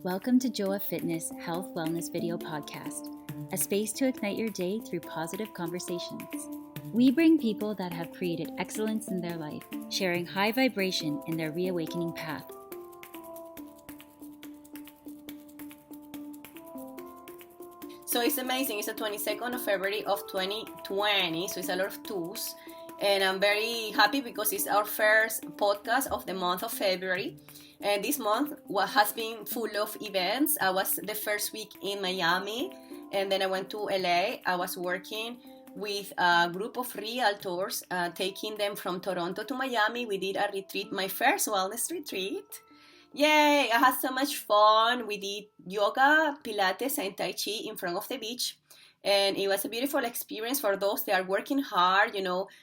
Welcome to Joa Fitness Health Wellness Video Podcast, a space to ignite your day through positive conversations. We bring people that have created excellence in their life, sharing high vibration in their reawakening path. So it's amazing. It's the 22nd of February of 2020, so it's a lot of twos. And I'm very happy because it's our first podcast of the month of February. And this month has been full of events. I was the first week in Miami, and then I went to LA. I was working with a group of realtors, taking them from Toronto to Miami. We did a retreat, my first wellness retreat. Yay! I had so much fun. We did yoga, Pilates, and Tai Chi in front of the beach. And it was a beautiful experience for those that are working hard,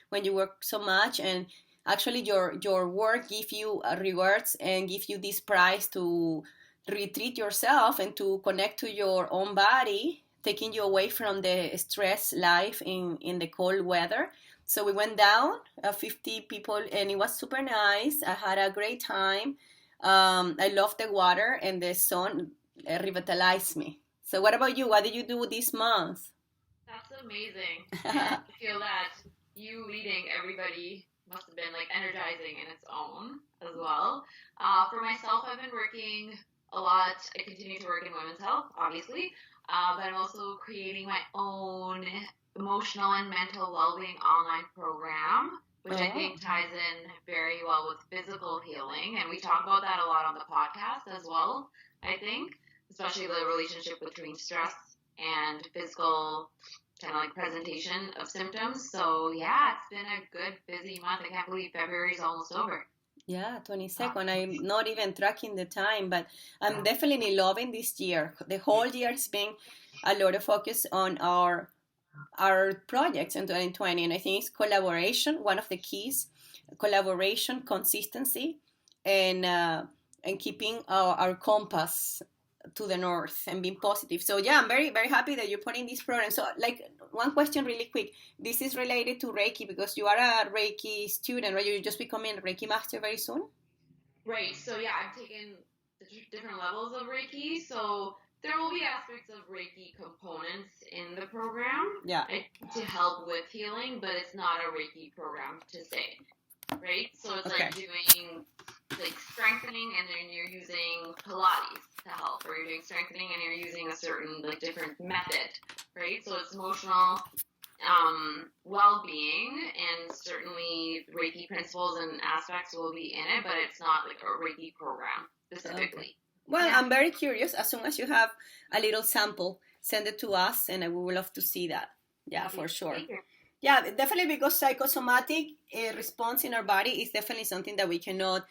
when you work so much and actually your work give you rewards and give you this prize to retreat yourself and to connect to your own body, taking you away from the stress life in the cold weather. So we went down, 50 people, and it was super nice. I had a great time. I loved the water, and the sun revitalized me. So what about you? What did you do this month? That's amazing. I feel that you leading everybody must have been energizing in its own as well. For myself, I've been working a lot. I continue to work in women's health, obviously, but I'm also creating my own emotional and mental well-being online program, which I think ties in very well with physical healing. And we talk about that a lot on the podcast as well, I think, especially the relationship between stress and physical kind of presentation of symptoms. So yeah, it's been a good busy month. I can't believe February is almost over. Yeah, 22nd. I'm not even tracking the time, but I'm definitely loving this year. The whole year has been a lot of focus on our projects in 2020, and I think it's collaboration, one of the keys. Collaboration, consistency, and keeping our compass to the north and being positive. So yeah, I'm very, very happy that you're putting this program. So one question really quick. This is related to Reiki because you are a Reiki student, right? You're just becoming a Reiki master very soon? Right. So yeah, I've taken different levels of Reiki. So there will be aspects of Reiki components in the program to help with healing, but it's not a Reiki program to say, right? So it's doing strengthening, and then you're using Pilates to help, or you're doing strengthening and you're using a certain different method, right? So it's emotional well-being, and certainly Reiki principles and aspects will be in it, but it's not like a Reiki program specifically. Okay. Well, yeah. I'm very curious. As soon as you have a little sample, send it to us, and we would love to see that. Yeah, for sure. Yeah, definitely, because psychosomatic response in our body is definitely something that we cannot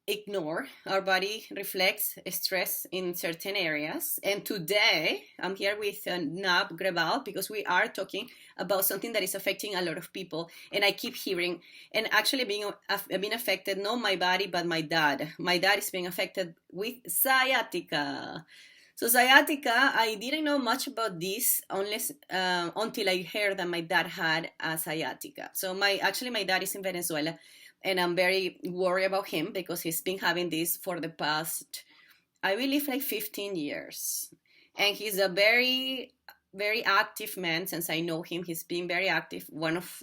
ignore. Our body reflects stress in certain areas. And today, I'm here with Nav Grewal because we are talking about something that is affecting a lot of people. And I keep hearing, and actually being affected, not my body, but my dad. My dad is being affected with sciatica. So sciatica, I didn't know much about this until I heard that my dad had a sciatica. So my dad is in Venezuela, and I'm very worried about him because he's been having this for the past, I believe, 15 years. And he's a very, very active man. Since I know him, he's been very active.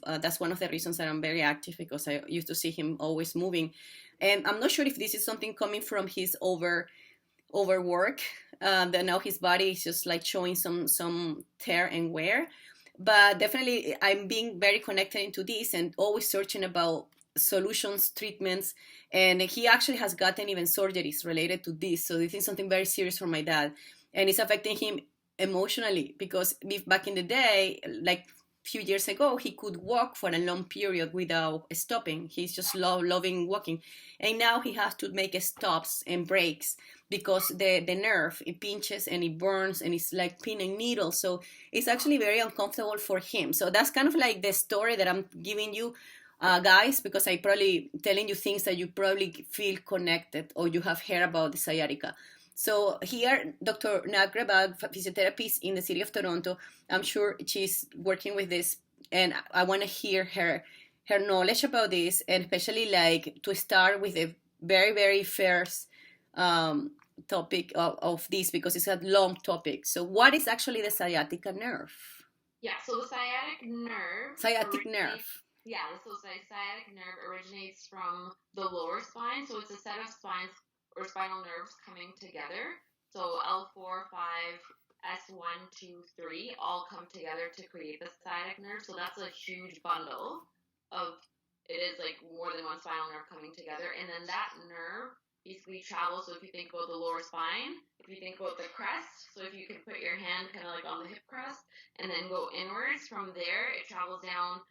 That's one of the reasons that I'm very active, because I used to see him always moving. And I'm not sure if this is something coming from his overwork, that now his body is just showing some tear and wear. But definitely I'm being very connected into this and always searching about solutions, treatments, and he actually has gotten even surgeries related to this. So this is something very serious for my dad, and it's affecting him emotionally, because back in the day, few years ago, he could walk for a long period without stopping. He's just loving walking, and now he has to make stops and breaks because the nerve, it pinches and it burns and it's like pin and needle. So it's actually very uncomfortable for him. So that's kind of the story that I'm giving you, guys, because I probably telling you things that you probably feel connected or you have heard about the sciatica. So here, Dr. Nav Grewal, physiotherapist in the city of Toronto, I'm sure she's working with this, and I want to hear her knowledge about this, and especially to start with the very, very first topic of this because it's a long topic. So what is actually the sciatica nerve? Yeah, so the sciatic nerve. Sciatic nerve. Yeah, so the sciatic nerve originates from the lower spine. So it's a set of spines or spinal nerves coming together. So L4, 5, S1, 2, 3 all come together to create the sciatic nerve. So that's a huge bundle of, it is like more than one spinal nerve coming together. And then that nerve basically travels. So if you think about the lower spine, if you think about the crest, so if you can put your hand kind of like on the hip crest and then go inwards from there, it travels down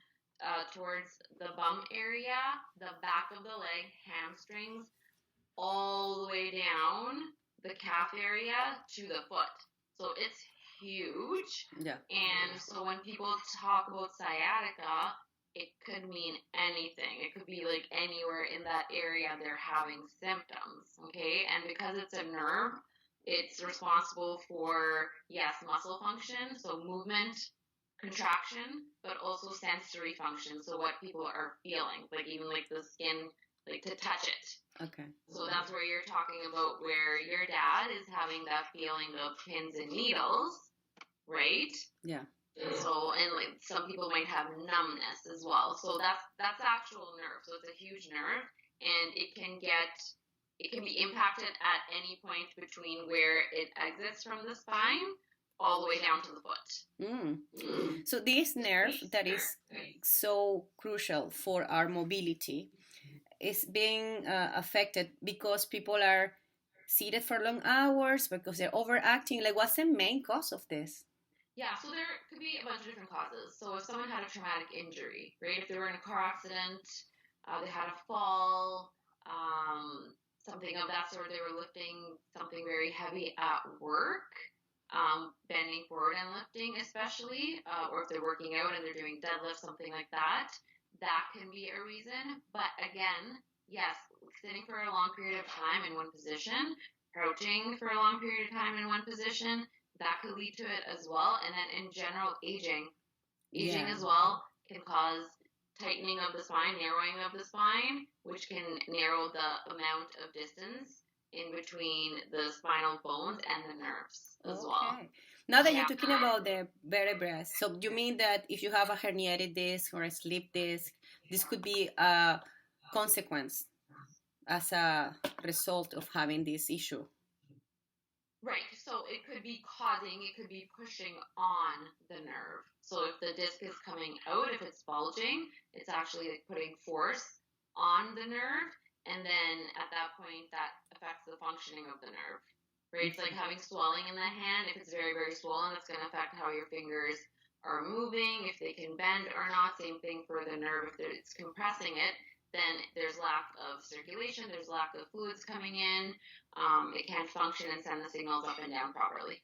towards the bum area, the back of the leg, hamstrings, all the way down the calf area to the foot. So it's huge. Yeah. And so when people talk about sciatica, it could mean anything. It could be like anywhere in that area they're having symptoms, okay? And because it's a nerve, it's responsible for, yes, muscle function, so movement, contraction, but also sensory function, so what people are feeling, like even like the skin, like to touch it. Okay. So that's where you're talking about where your dad is having that feeling of pins and needles, right? Yeah. So, and like some people might have numbness as well. So that's actual nerve. So it's a huge nerve, and it can be impacted at any point between where it exits from the spine all the way down to the foot. So this nerve that is so crucial for our mobility is being affected because people are seated for long hours, because they're overacting. Like, what's the main cause of this? Yeah, so there could be a bunch of different causes. So if someone had a traumatic injury, right? If they were in a car accident, they had a fall, something of that sort, they were lifting something very heavy at work, bending forward and lifting especially, or if they're working out and they're doing deadlifts, something like that, that can be a reason. But again, yes, sitting for a long period of time in one position, crouching for a long period of time in one position, that could lead to it as well. And then in general, aging as well can cause tightening of the spine, narrowing of the spine, which can narrow the amount of distance in between the spinal bones and the nerves as well. Now that you're talking about the vertebrae, so you mean that if you have a herniated disc or a slip disc, this could be a consequence as a result of having this issue? Right, so it could be pushing on the nerve. So if the disc is coming out, if it's bulging, it's actually like putting force on the nerve, and then at that point, that affects the functioning of the nerve. Right, it's like having swelling in the hand. If it's very, very swollen, it's going to affect how your fingers are moving, if they can bend or not. Same thing for the nerve. If it's compressing it, then there's lack of circulation, there's lack of fluids coming in, it can't function and send the signals up and down properly.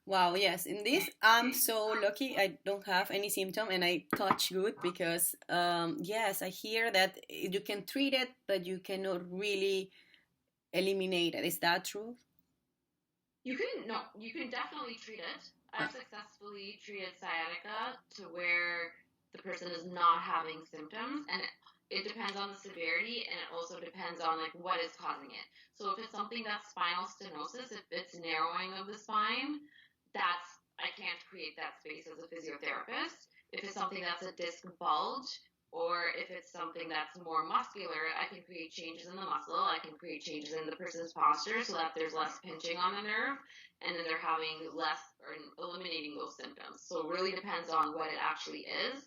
Wow, yes. In this, I'm so lucky I don't have any symptom and I touch good because, yes, I hear that you can treat it, but you cannot really eliminate it. Is that true? You can definitely treat it. I've successfully treated sciatica to where the person is not having symptoms, and it depends on the severity, and it also depends on like what is causing it. So if it's something that's spinal stenosis, if it's narrowing of the spine, I can't create that space as a physiotherapist. If it's something that's a disc bulge, or if it's something that's more muscular, I can create changes in the muscle. I can create changes in the person's posture so that there's less pinching on the nerve, and then they're having less or eliminating those symptoms. So it really depends on what it actually is.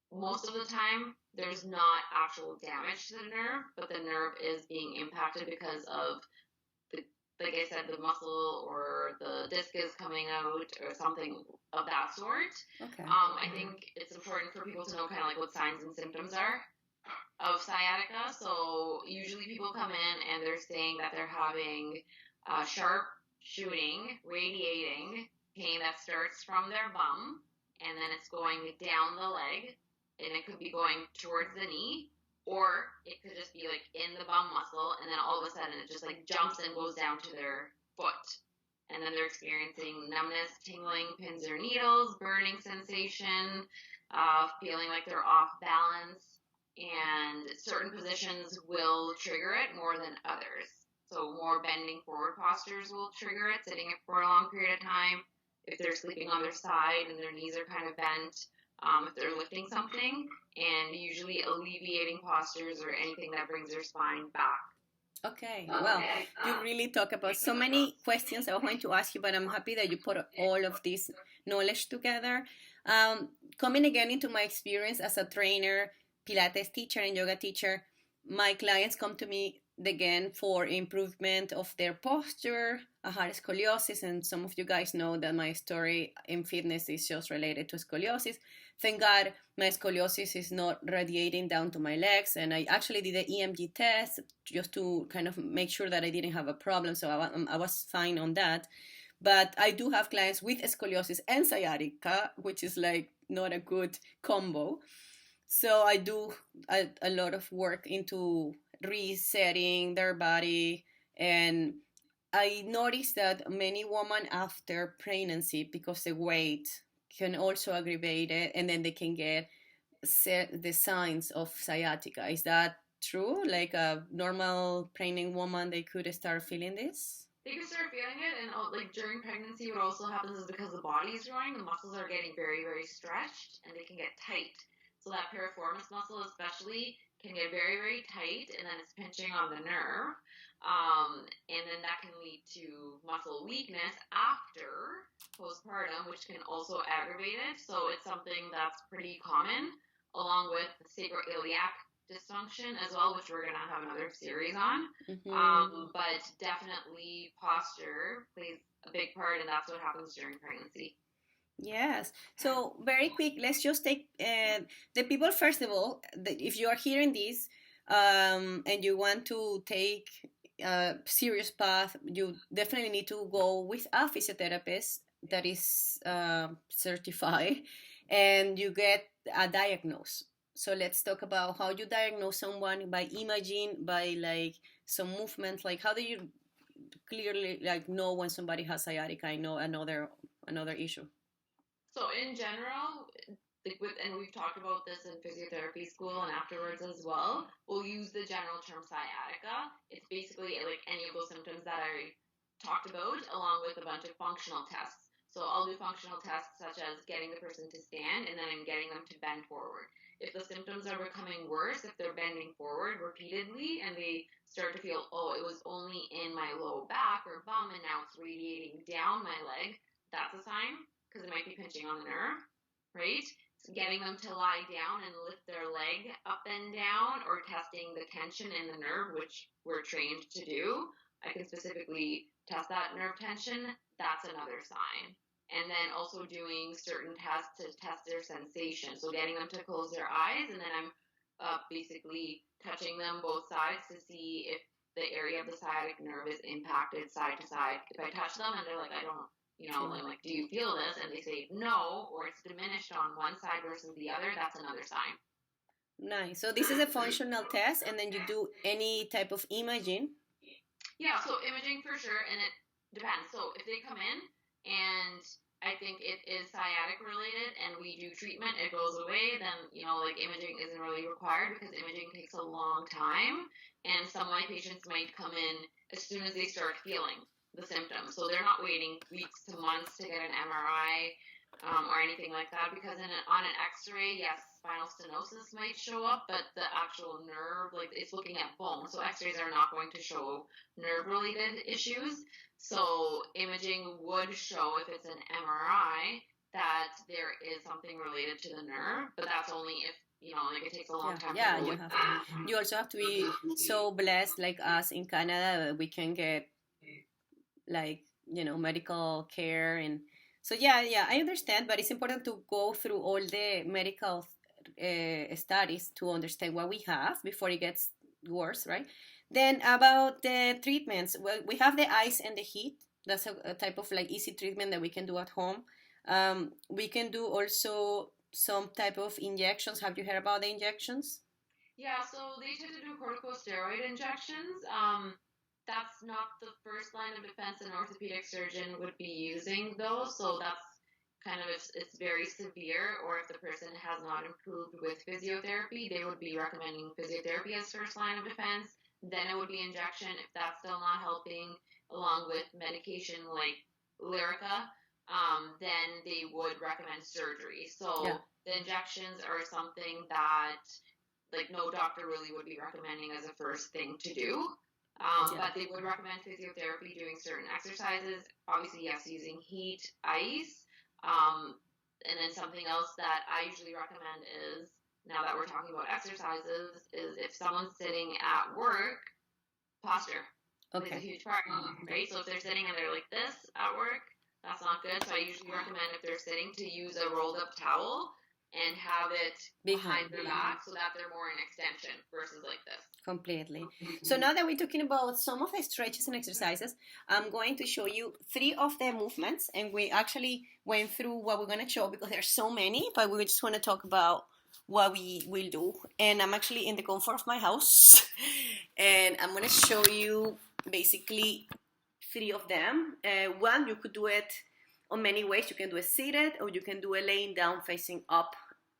Most of the time, there's not actual damage to the nerve, but the nerve is being impacted because of like I said, the muscle or the disc is coming out or something of that sort. Okay. I think it's important for people to know kind of like what signs and symptoms are of sciatica. So usually people come in and they're saying that they're having sharp shooting, radiating pain that starts from their bum and then it's going down the leg, and it could be going towards the knee, or it could just be like in the bum muscle, and then all of a sudden it just like jumps and goes down to their foot. And then they're experiencing numbness, tingling, pins or needles, burning sensation, feeling like they're off balance, and certain positions will trigger it more than others. So more bending forward postures will trigger it, sitting it for a long period of time. If they're sleeping on their side and their knees are kind of bent, if they're lifting something, and usually alleviating postures or anything that brings their spine back. Okay, well, you really talk about so many questions I was going to ask you, but I'm happy that you put all of this knowledge together. Coming again into my experience as a trainer, Pilates teacher, and yoga teacher, my clients come to me again for improvement of their posture. I had scoliosis, and some of you guys know that my story in fitness is just related to scoliosis. Thank God my scoliosis is not radiating down to my legs, and I actually did an EMG test just to kind of make sure that I didn't have a problem, so I was fine on that. But I do have clients with scoliosis and sciatica, which is like not a good combo. So I do a lot of work into resetting their body, and I noticed that many women after pregnancy, because the weight can also aggravate it, and then they can get the signs of sciatica. Is that true? Like a normal pregnant woman, they could start feeling this? They can start feeling it, and like during pregnancy, what also happens is because the body is growing, the muscles are getting very, very stretched, and they can get tight. So that piriformis muscle especially can get very, very tight, and then it's pinching on the nerve. And then that can lead to muscle weakness after postpartum, which can also aggravate it. So it's something that's pretty common, along with sacroiliac dysfunction as well, which we're going to have another series on. But definitely posture plays a big part, and that's what happens during pregnancy. Yes. So very quick, let's just take the people, first of all, if you are hearing this and you want to take a serious path, you definitely need to go with a physiotherapist that is certified, and you get a diagnose. So let's talk about how you diagnose someone by imaging, by like some movement. Like how do you clearly like know when somebody has sciatica? I know another issue. So in general, and we've talked about this in physiotherapy school and afterwards as well, we'll use the general term sciatica. It's basically like any of those symptoms that I talked about, along with a bunch of functional tests. So I'll do functional tests such as getting the person to stand and then getting them to bend forward. If the symptoms are becoming worse, if they're bending forward repeatedly and they start to feel, oh, it was only in my low back or bum and now it's radiating down my leg, that's a sign, because it might be pinching on the nerve, right? So getting them to lie down and lift their leg up and down, or testing the tension in the nerve, which we're trained to do. I can specifically test that nerve tension. That's another sign. And then also doing certain tests to test their sensation. So getting them to close their eyes, and then I'm basically touching them both sides to see if the area of the sciatic nerve is impacted side to side. If I touch them and they're like, I don't, I'm like, do you feel this? And they say no, or it's diminished on one side versus the other, that's another sign. Nice. So this is a functional test, and then you do any type of imaging? Yeah, so imaging for sure, and it depends. So if they come in and I think it is sciatic related and we do treatment, it goes away, then, like imaging isn't really required because imaging takes a long time. And some of my patients might come in as soon as they start feeling the symptoms. So they're not waiting weeks to months to get an MRI or anything like that, because on an x-ray, yes, spinal stenosis might show up, but the actual nerve, like it's looking at bone. So x-rays are not going to show nerve-related issues. So imaging would show, if it's an MRI, that there is something related to the nerve, but that's only if like it takes a long time. Yeah, you also have to be so blessed, like us in Canada, that we can get like medical care. And so yeah, I understand, but it's important to go through all the medical studies to understand what we have before it gets worse, right? Then about the treatments, well, we have the ice and the heat. That's a type of like easy treatment that we can do at home. We can do also some type of injections. Have you heard about the injections? Yeah, so they tend to do corticosteroid injections. That's not the first line of defense an orthopedic surgeon would be using, though. So that's kind of, if it's very severe, or if the person has not improved with physiotherapy, they would be recommending physiotherapy as first line of defense. then it would be injection. If that's still not helping, along with medication like Lyrica, then they would recommend surgery. So the injections are something that like no doctor really would be recommending as a first thing to do. But they would recommend physiotherapy doing certain exercises. Obviously, yes, using heat, ice. And then something else that I usually recommend is, now that we're talking about exercises, is if someone's sitting at work, posture is a huge part, right? So if they're sitting and they're like this at work, that's not good. So I usually recommend if they're sitting to use a rolled up towel and have it behind their back so that they're more in extension versus like this. Completely. So now that we're talking about some of the stretches and exercises, I'm going to show you 3 of the movements, and we actually went through what we're going to show because there's so many, but we just want to talk about what we will do. And I'm actually in the comfort of my house, and I'm going to show you basically 3 of them. One, you could do it on many ways. You can do it seated, or you can do it laying down facing up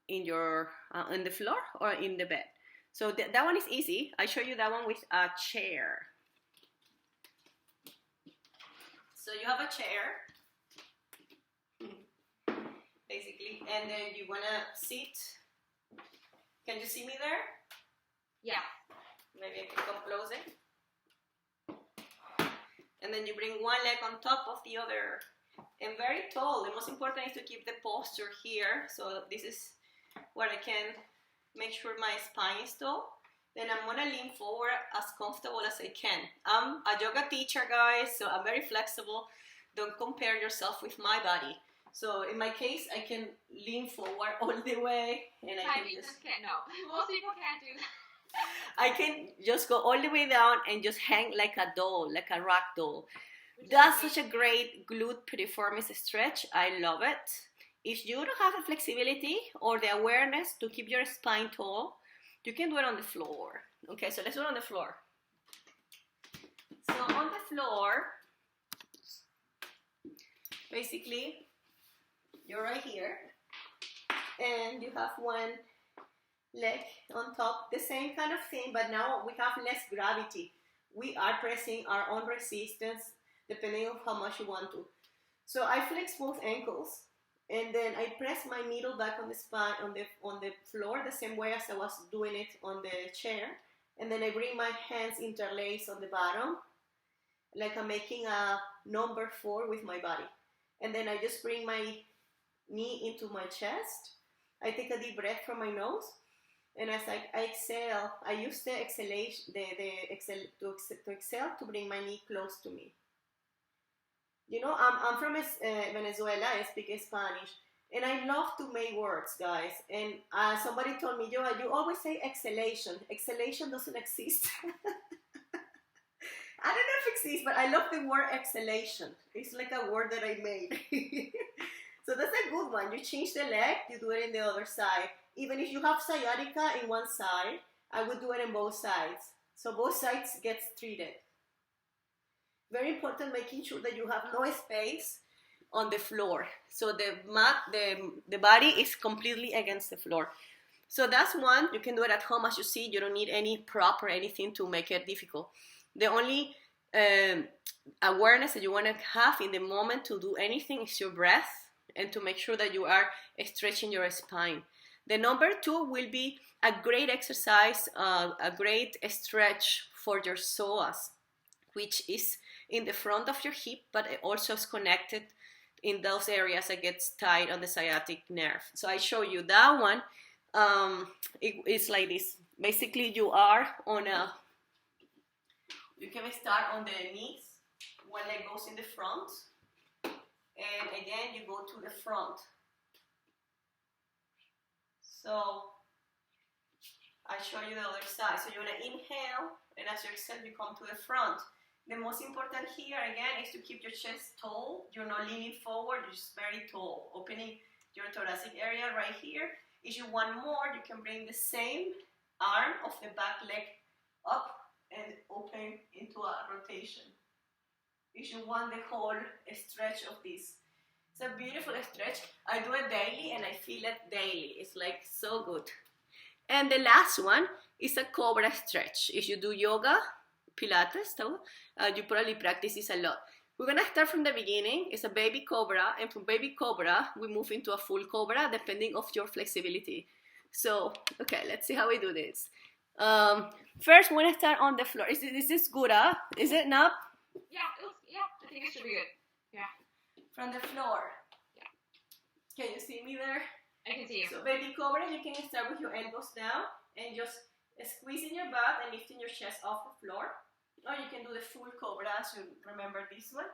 in your on the floor or in the bed. So that one is easy. I show you that one with a chair. So you have a chair, basically, and then you wanna sit. Can you see me there? Yeah. Maybe I can come closer. And then you bring one leg on top of the other. And very tall. The most important is to keep the posture here. So this is where I can make sure my spine is tall. Then I'm gonna lean forward as comfortable as I can. I'm a yoga teacher, guys, so I'm very flexible. Don't compare yourself with my body. So in my case, I can lean forward all the way, and I can just most people can't do that. I can just go all the way down and just hang like a doll, like a rag doll. That's such a great glute piriformis stretch. I love it. If you don't have the flexibility or the awareness to keep your spine tall, you can do it on the floor. Okay, so let's do it on the floor. So on the floor, basically, you're right here, and you have one leg on top, the same kind of thing, but now we have less gravity. We are pressing our own resistance depending on how much you want to. So I flex both ankles, and then I press my needle back on the spine, on the floor, the same way as I was doing it on the chair. And then I bring my hands interlaced on the bottom, like I'm making a number 4 with my body. And then I just bring my knee into my chest. I take a deep breath from my nose, and as I exhale, I use the exhalation, to exhale to bring my knee close to me. You know, I'm from Venezuela. I speak Spanish, and I love to make words, guys. And somebody told me, Joa, you always say exhalation. Exhalation doesn't exist. I don't know if it exists, but I love the word exhalation. It's like a word that I made. So that's a good one. You change the leg, you do it in the other side. Even if you have sciatica in one side, I would do it in both sides. So both sides gets treated. Very important, making sure that you have no space on the floor. So the body is completely against the floor. So that's one. You can do it at home. As you see, you don't need any prop or anything to make it difficult. The only awareness that you want to have in the moment to do anything is your breath, and to make sure that you are stretching your spine. The number 2 will be a great exercise, a great stretch for your psoas, which is in the front of your hip, but it also is connected in those areas that gets tied on the sciatic nerve. So I show you that one. It's like this. Basically, you are on you can start on the knees. One leg goes in the front, and again, you go to the front. So I show you the other side. So you want to inhale, and as you exhale, you come to the front. The most important here, again, is to keep your chest tall. You're not leaning forward, you're just very tall. Opening your thoracic area right here. If you want more, you can bring the same arm of the back leg up and open into a rotation. If you want the whole stretch of this. It's a beautiful stretch. I do it daily, and I feel it daily. It's like so good. And the last one is a cobra stretch. If you do yoga, Pilates, so you probably practice this a lot. We're gonna start from the beginning. It's a baby cobra, and from baby cobra, we move into a full cobra depending of your flexibility. So, okay, let's see how we do this. First, we're gonna start on the floor. Is this good, huh? Is it not? Yeah, I think it should be good. Yeah. From the floor. Yeah. Can you see me there? I can see you. So baby cobra, you can start with your elbows down and just squeezing your butt and lifting your chest off the floor. Or you can do the full cobra, so remember this one,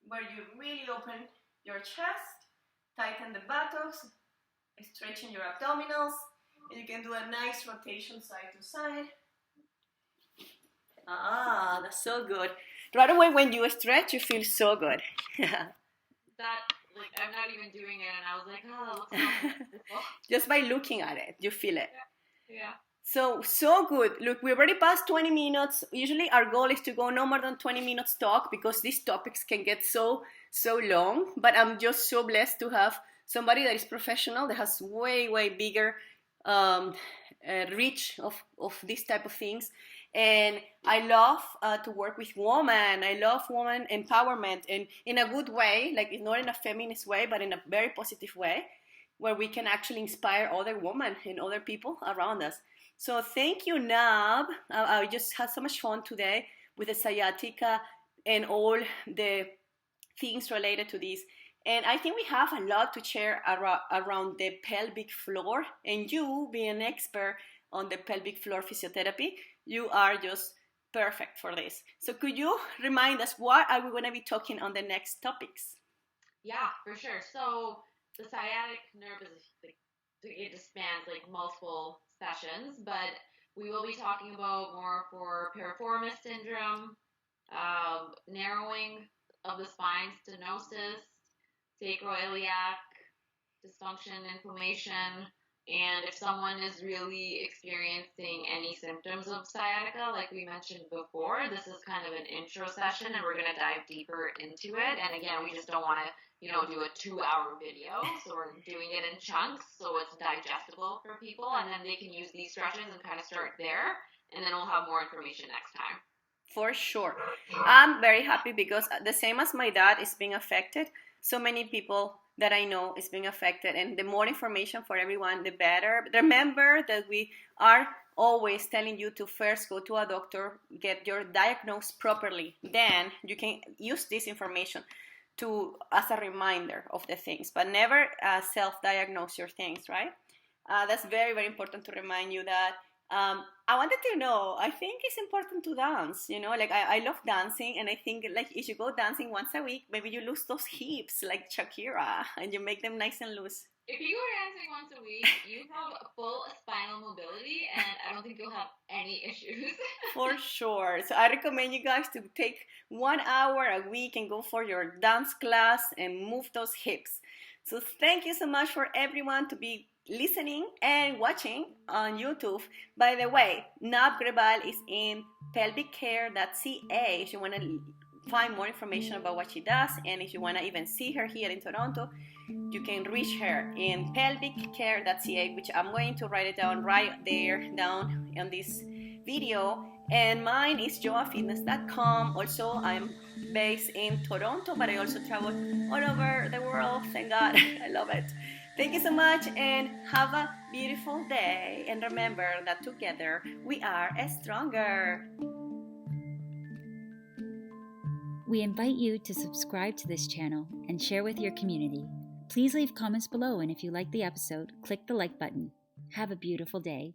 where you really open your chest, tighten the buttocks, stretching your abdominals, and you can do a nice rotation side to side. Ah, that's so good. Right away when you stretch, you feel so good. I'm not even doing it, and I was like, oh, that looks so Just by looking at it, you feel it. Yeah. So good. Look, we already passed 20 minutes. Usually our goal is to go no more than 20 minutes talk because these topics can get so long. But I'm just so blessed to have somebody that is professional, that has way bigger reach of these type of things. And I love to work with women. I love woman empowerment, and in a good way, like it's not in a feminist way, but in a very positive way, where we can actually inspire other women and other people around us. So thank you, Nav. I just had so much fun today with the sciatica and all the things related to this. And I think we have a lot to share around the pelvic floor. And you, being an expert on the pelvic floor physiotherapy, you are just perfect for this. So could you remind us, what are we going to be talking on the next topics? Yeah, for sure. So the sciatic nerve it spans like multiple sessions, but we will be talking about more for piriformis syndrome, narrowing of the spine, stenosis, sacroiliac, dysfunction, inflammation, and if someone is really experiencing any symptoms of sciatica, like we mentioned before, this is kind of an intro session, and we're going to dive deeper into it. And again, we just don't want to do a 2-hour video, so we're doing it in chunks so it's digestible for people, and then they can use these stretches and kind of start there, and then we'll have more information next time. For sure. I'm very happy because the same as my dad is being affected, so many people that I know is being affected, and the more information for everyone, the better. Remember that we are always telling you to first go to a doctor, get your diagnose properly, then you can use this information as a reminder of the things, but never self-diagnose your things, right? That's very important to remind you that. I wanted to know, I think it's important to dance, like I love dancing, and I think like if you go dancing once a week, maybe you lose those hips like Shakira and you make them nice and loose. If you go dancing once a week, you have full spinal mobility, and I don't think you'll have any issues. For sure. So I recommend you guys to take 1 hour a week and go for your dance class and move those hips. So thank you so much for everyone to be listening and watching on YouTube. By the way, Nav Grewal is in pelvicare.ca if you want to find more information about what she does, and if you want to even see her here in Toronto, you can reach her in pelvicare.ca, which I'm going to write it down right there down on this video. And mine is joafitness.com. Also, I'm based in Toronto, but I also travel all over the world. Thank God. I love it. Thank you so much, and have a beautiful day. And remember that together we are stronger. We invite you to subscribe to this channel and share with your community. Please leave comments below, and if you like the episode, click the like button. Have a beautiful day.